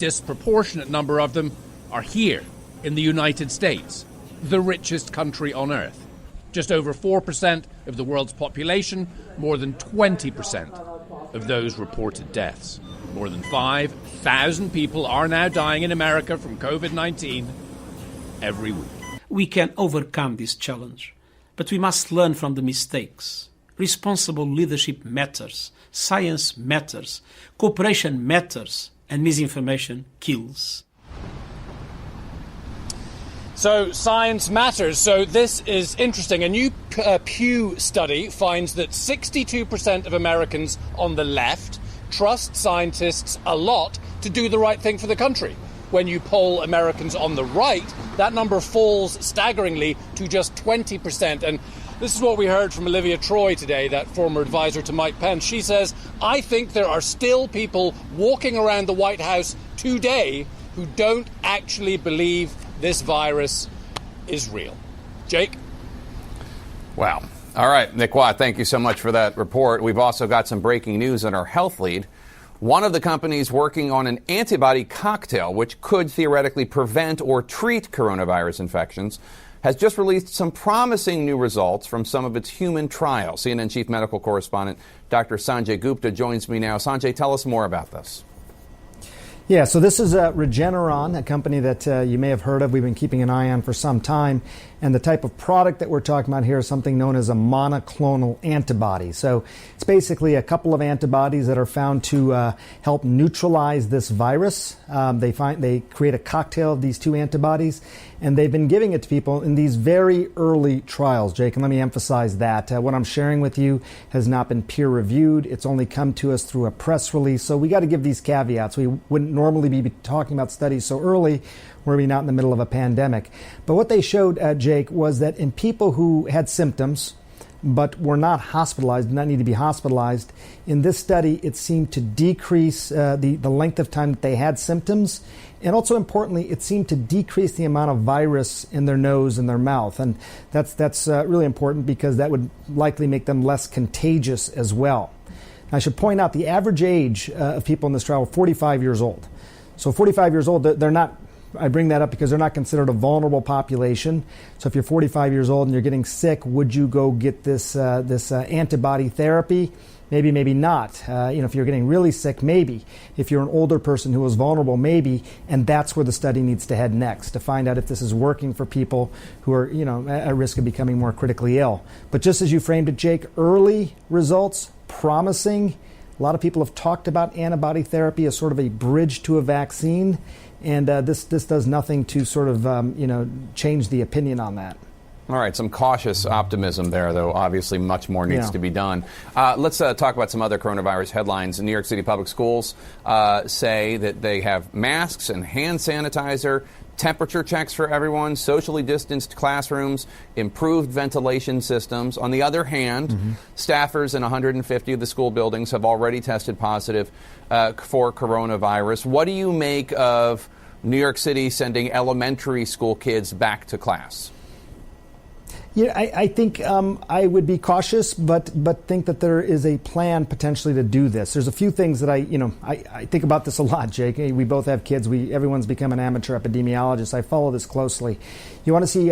disproportionate number of them are here in the United States, the richest country on earth. Just over 4% of the world's population, more than 20% of those reported deaths. More than 5,000 people are now dying in America from COVID-19 every week. We can overcome this challenge, but we must learn from the mistakes. Responsible leadership matters, science matters, cooperation matters, and misinformation kills. So science matters. So this is interesting. A new Pew study finds that 62% of Americans on the left trust scientists a lot to do the right thing for the country. When you poll Americans on the right, that number falls staggeringly to just 20%. And this is what we heard from Olivia Troy today, that former advisor to Mike Pence. She says, I think there are still people walking around the White House today who don't actually believe this virus is real. Jake? Wow. All right, Nick Watt, thank you so much for that report. We've also got some breaking news in our health lead. One of the companies working on an antibody cocktail, which could theoretically prevent or treat coronavirus infections, has just released some promising new results from some of its human trials. CNN chief medical correspondent Dr. Sanjay Gupta joins me now. Sanjay, tell us more about this. Yeah, so this is Regeneron, a company that you may have heard of. We've been keeping an eye on for some time. And the type of product that we're talking about here is something known as a monoclonal antibody. So it's basically a couple of antibodies that are found to help neutralize this virus. They create a cocktail of these two antibodies, and they've been giving it to people in these very early trials, Jake. And let me emphasize that. What I'm sharing with you has not been peer reviewed. It's only come to us through a press release. So we got to give these caveats. We wouldn't normally be talking about studies so early. We're not in the middle of a pandemic. But what they showed, Jake, was that in people who had symptoms but were not hospitalized, did not need to be hospitalized, in this study it seemed to decrease the length of time that they had symptoms. And also importantly, it seemed to decrease the amount of virus in their nose and their mouth. And that's really important because that would likely make them less contagious as well. I should point out the average age of people in this trial were 45 years old. So 45 years old, they're not, I bring that up because they're not considered a vulnerable population. So if you're 45 years old and you're getting sick, would you go get this antibody therapy? Maybe, maybe not. If you're getting really sick, maybe. If you're an older person who is vulnerable, maybe. And that's where the study needs to head next, to find out if this is working for people who are, at risk of becoming more critically ill. But just as you framed it, Jake, early results, promising. A lot of people have talked about antibody therapy as sort of a bridge to a vaccine. And this does nothing to sort of, change the opinion on that. All right, some cautious optimism there, though obviously much more needs to be done. Let's talk about some other coronavirus headlines. New York City Public Schools say that they have masks and hand sanitizer, temperature checks for everyone, socially distanced classrooms, improved ventilation systems. On the other hand, staffers in 150 of the school buildings have already tested positive for coronavirus. What do you make of New York City sending elementary school kids back to class? Yeah, I think I would be cautious, but think that there is a plan potentially to do this. There's a few things that I think about this a lot, Jake. We both have kids. Everyone's become an amateur epidemiologist. I follow this closely. You want to see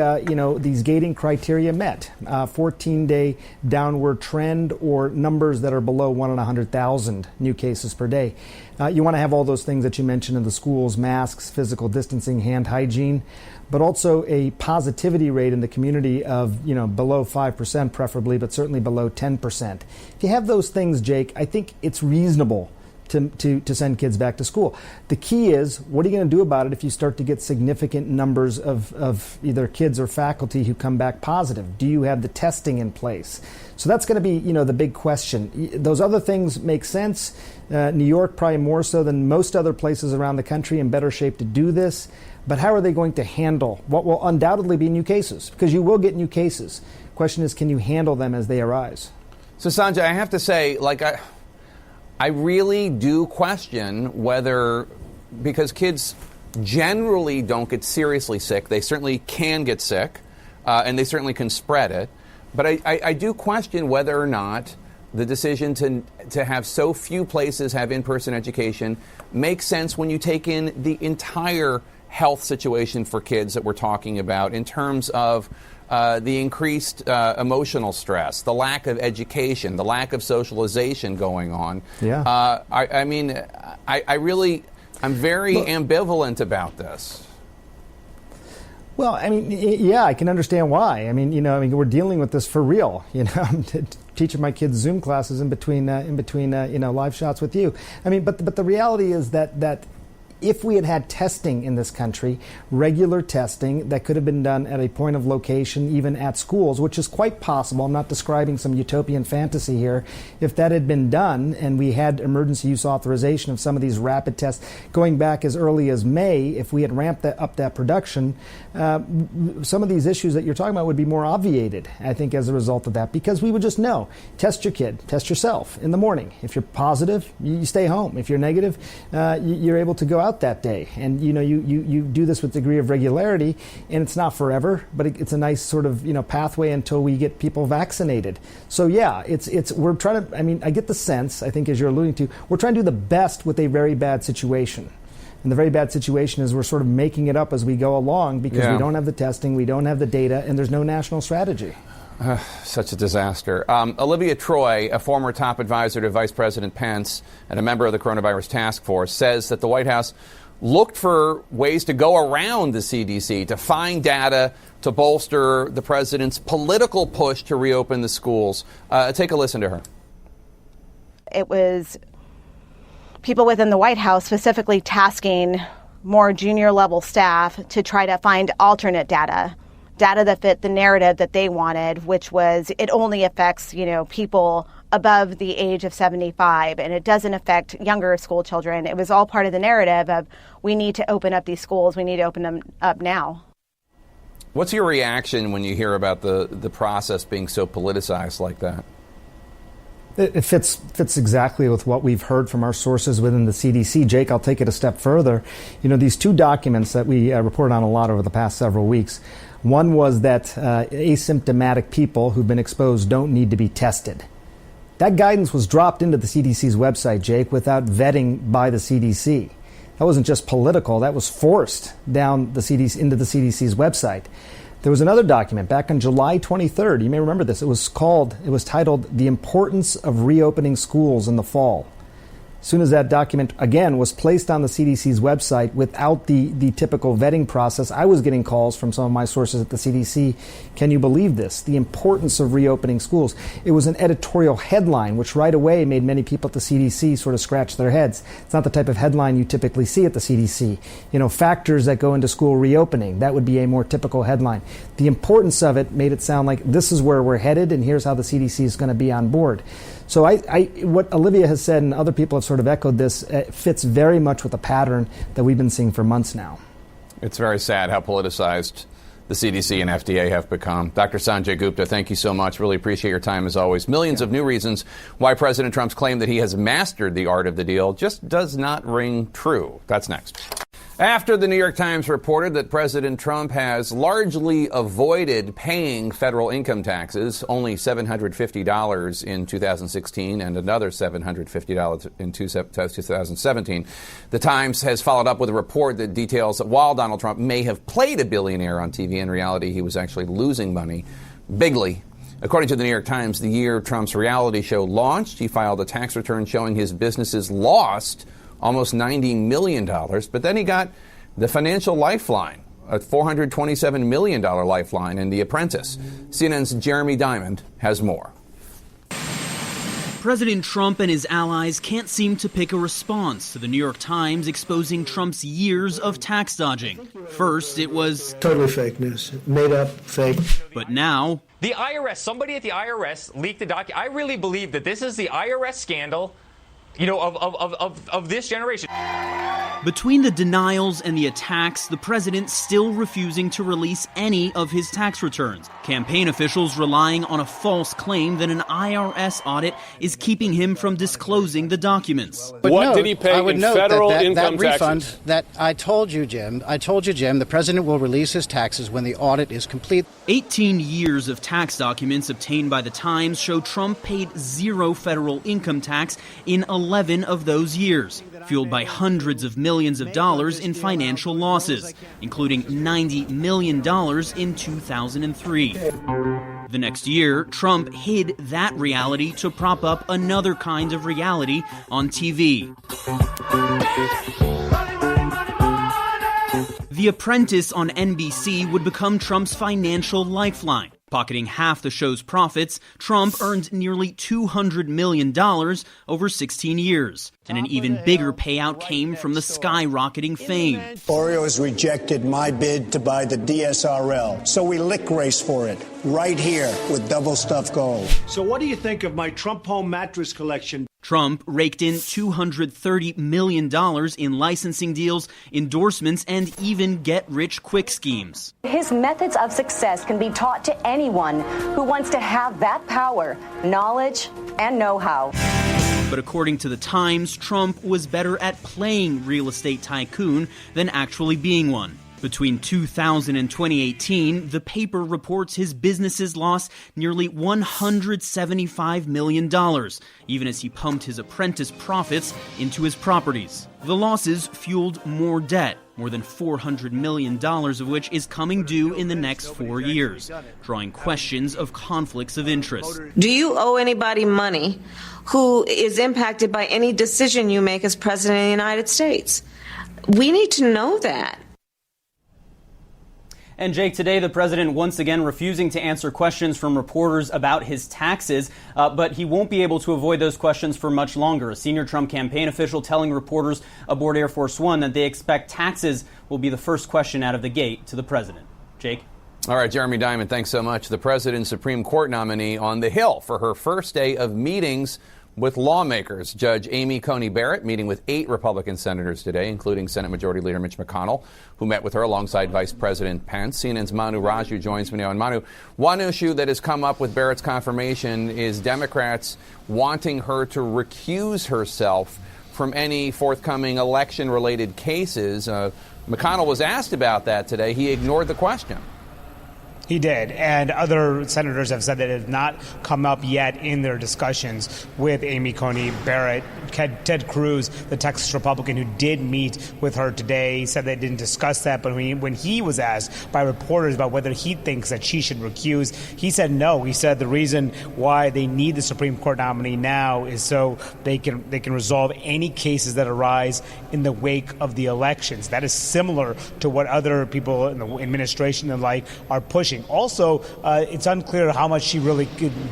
these gating criteria met, 14-day downward trend or numbers that are below 1 in 100,000 new cases per day. You want to have all those things that you mentioned in the schools: masks, physical distancing, hand hygiene, but also a positivity rate in the community of, below 5% preferably, but certainly below 10%. If you have those things, Jake, I think it's reasonable to send kids back to school. The key is, what are you going to do about it if you start to get significant numbers of either kids or faculty who come back positive? Do you have the testing in place? So that's going to be, the big question. Those other things make sense. New York probably more so than most other places around the country in better shape to do this. But how are they going to handle what will undoubtedly be new cases? Because you will get new cases. Question is, can you handle them as they arise? So, Sanjay, I have to say, I really do question whether, because kids generally don't get seriously sick, they certainly can get sick, and they certainly can spread it. But I do question whether or not the decision to have so few places have in-person education makes sense when you take in the entire health situation for kids that we're talking about in terms of the increased emotional stress, the lack of education, the lack of socialization going on. Yeah. I'm very ambivalent about this. Well, I mean, yeah, I can understand why. I mean, we're dealing with this for real. I'm teaching my kids Zoom classes in between live shots with you. I mean, but the reality is that if we had testing in this country, regular testing that could have been done at a point of location, even at schools, which is quite possible. I'm not describing some utopian fantasy here. If that had been done and we had emergency use authorization of some of these rapid tests going back as early as May, if we had ramped up that production, some of these issues that you're talking about would be more obviated, I think, as a result of that, because we would just know, test your kid, test yourself in the morning. If you're positive, you stay home. If you're negative, you're able to go out that day. And you do this with a degree of regularity, and it's not forever, but it's a nice sort of pathway until we get people vaccinated. So yeah, we're trying to, I get the sense, I think, as you're alluding to, we're trying to do the best with a very bad situation. And the very bad situation is we're sort of making it up as we go along because we don't have the testing, we don't have the data, and there's no national strategy. Such a disaster. Olivia Troy, a former top advisor to Vice President Pence and a member of the coronavirus task force, says that the White House looked for ways to go around the CDC, to find data to bolster the president's political push to reopen the schools. Take a listen to her. It was people within the White House specifically tasking more junior level staff to try to find alternate data that fit the narrative that they wanted, which was it only affects, people above the age of 75, and it doesn't affect younger school children. It was all part of the narrative of we need to open up these schools. We need to open them up now. What's your reaction when you hear about the process being so politicized like that? It fits exactly with what we've heard from our sources within the CDC. Jake, I'll take it a step further. These two documents that we reported on a lot over the past several weeks. One was that asymptomatic people who've been exposed don't need to be tested. That guidance was dropped into the CDC's website, Jake, without vetting by the CDC. That wasn't just political. That was forced down the CDC into the CDC's website. There was another document back on July 23rd. You may remember this. It was titled "The Importance of Reopening Schools in the Fall." As soon as that document, again, was placed on the CDC's website without the typical vetting process, I was getting calls from some of my sources at the CDC. Can you believe this? The importance of reopening schools. It was an editorial headline, which right away made many people at the CDC sort of scratch their heads. It's not the type of headline you typically see at the CDC. Factors that go into school reopening. That would be a more typical headline. The importance of it made it sound like this is where we're headed, and here's how the CDC is going to be on board. So what Olivia has said, and other people have sort of echoed this, fits very much with the pattern that we've been seeing for months now. It's very sad how politicized the CDC and FDA have become. Dr. Sanjay Gupta, thank you so much. Really appreciate your time as always. Millions of new reasons why President Trump's claim that he has mastered the art of the deal just does not ring true. That's next. After the New York Times reported that President Trump has largely avoided paying federal income taxes, only $750 in 2016 and another $750 in 2017, the Times has followed up with a report that details that while Donald Trump may have played a billionaire on TV, in reality he was actually losing money bigly. According to the New York Times, the year Trump's reality show launched, he filed a tax return showing his businesses lost almost $90 million, but then he got the financial lifeline, a $427 million lifeline, and The Apprentice. CNN's Jeremy Diamond has more. President Trump and his allies can't seem to pick a response to the New York Times exposing Trump's years of tax dodging. First, it was totally fake news, made up, fake. But now, the IRS, somebody at the IRS leaked the document. I really believe that this is the IRS scandal, of this generation. Between the denials and the attacks, the president's still refusing to release any of his tax returns. Campaign officials relying on a false claim that an IRS audit is keeping him from disclosing the documents. But what did he pay in federal income refund taxes? That I told you, Jim, the president will release his taxes when the audit is complete. 18 years of tax documents obtained by the Times show Trump paid zero federal income tax in 11 of those years, fueled by hundreds of millions of dollars in financial losses, including $90 million in 2003. The next year, Trump hid that reality to prop up another kind of reality on TV. The Apprentice on NBC would become Trump's financial lifeline. Pocketing half the show's profits, Trump earned nearly $200 million over 16 years. And an even bigger payout came from the skyrocketing fame. Oreo has rejected my bid to buy the DSRL, so we lick race for it, right here with double stuffed gold. So what do you think of my Trump home mattress collection? Trump raked in $230 million in licensing deals, endorsements, and even get-rich-quick schemes. His methods of success can be taught to anyone who wants to have that power, knowledge, and know-how. But according to the Times, Trump was better at playing real estate tycoon than actually being one. Between 2000 and 2018, the paper reports his businesses lost nearly $175 million, even as he pumped his apprentice profits into his properties. The losses fueled more debt, more than $400 million of which is coming due in the next 4 years, drawing questions of conflicts of interest. Do you owe anybody money who is impacted by any decision you make as president of the United States? We need to know that. And Jake, today the president once again refusing to answer questions from reporters about his taxes, but he won't be able to avoid those questions for much longer. A senior Trump campaign official telling reporters aboard Air Force One that they expect taxes will be the first question out of the gate to the president. Jake? All right, Jeremy Diamond, thanks so much. The president's Supreme Court nominee on the Hill for her first day of meetings with lawmakers. Judge Amy Coney Barrett meeting with 8 Republican senators today, including Senate Majority Leader Mitch McConnell, who met with her alongside Vice President Pence. CNN's Manu Raju joins me now. And Manu, one issue that has come up with Barrett's confirmation is Democrats wanting her to recuse herself from any forthcoming election-related cases. McConnell was asked about that today. He ignored the question. He did, and other senators have said that it has not come up yet in their discussions with Amy Coney Barrett. Ted Cruz, the Texas Republican who did meet with her today, said they didn't discuss that, but when he was asked by reporters about whether he thinks that she should recuse, he said no. He said the reason why they need the Supreme Court nominee now is so they can resolve any cases that arise in the wake of the elections. That is similar to what other people in the administration and like are pushing. Also, it's unclear how much she really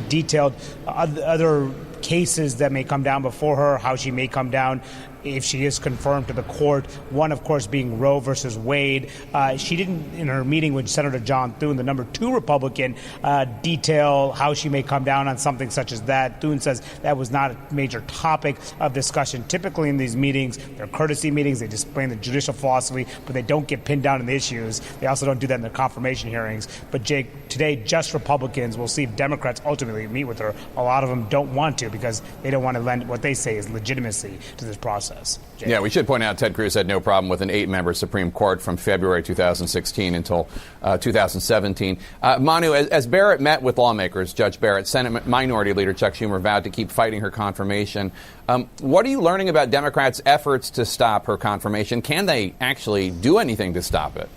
detailed other cases that may come down before her, how she may come down if she is confirmed to the court. One, of course, being Roe versus Wade. She didn't, in her meeting with Senator John Thune, the number 2 Republican, detail how she may come down on something such as that. Thune says that was not a major topic of discussion. Typically in these meetings, they're courtesy meetings. They explain the judicial philosophy, but they don't get pinned down in the issues. They also don't do that in the confirmation hearings. But, Jake, today, just Republicans. We'll see if Democrats ultimately meet with her. A lot of them don't want to because they don't want to lend what they say is legitimacy to this process. Jake. Yeah, we should point out Ted Cruz had no problem with an 8-member Supreme Court from February 2016 until 2017. Manu, as Barrett met with lawmakers, Judge Barrett, Senate Minority Leader Chuck Schumer vowed to keep fighting her confirmation. What are you learning about Democrats' efforts to stop her confirmation? Can they actually do anything to stop it?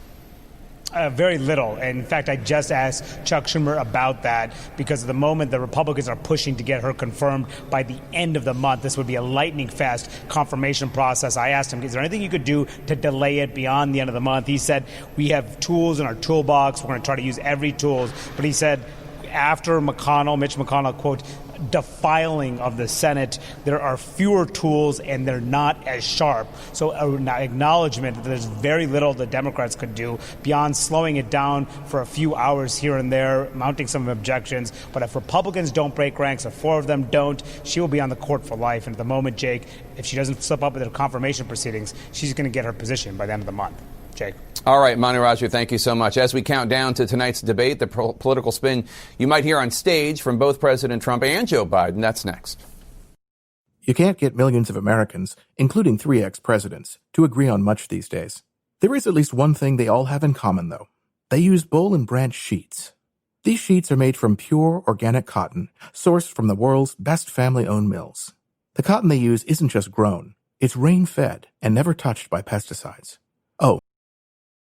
Very little. In fact, I just asked Chuck Schumer about that because at the moment the Republicans are pushing to get her confirmed by the end of the month. This would be a lightning fast confirmation process. I asked him, is there anything you could do to delay it beyond the end of the month? He said, we have tools in our toolbox. We're going to try to use every tool. But he said, after Mitch McConnell, quote, defiling of the Senate. There are fewer tools and they're not as sharp. So an acknowledgement that there's very little the Democrats could do beyond slowing it down for a few hours here and there, mounting some objections. But if Republicans don't break ranks, if 4 of them don't, she will be on the court for life. And at the moment, Jake, if she doesn't slip up with her confirmation proceedings, she's going to get her position by the end of the month. Jake. All right, Manu Raju, thank you so much. As we count down to tonight's debate, the political spin you might hear on stage from both President Trump and Joe Biden, that's next. You can't get millions of Americans, including 3 ex-presidents, to agree on much these days. There is at least one thing they all have in common, though. They use Boll and Branch sheets. These sheets are made from pure, organic cotton, sourced from the world's best family-owned mills. The cotton they use isn't just grown. It's rain-fed and never touched by pesticides. Oh,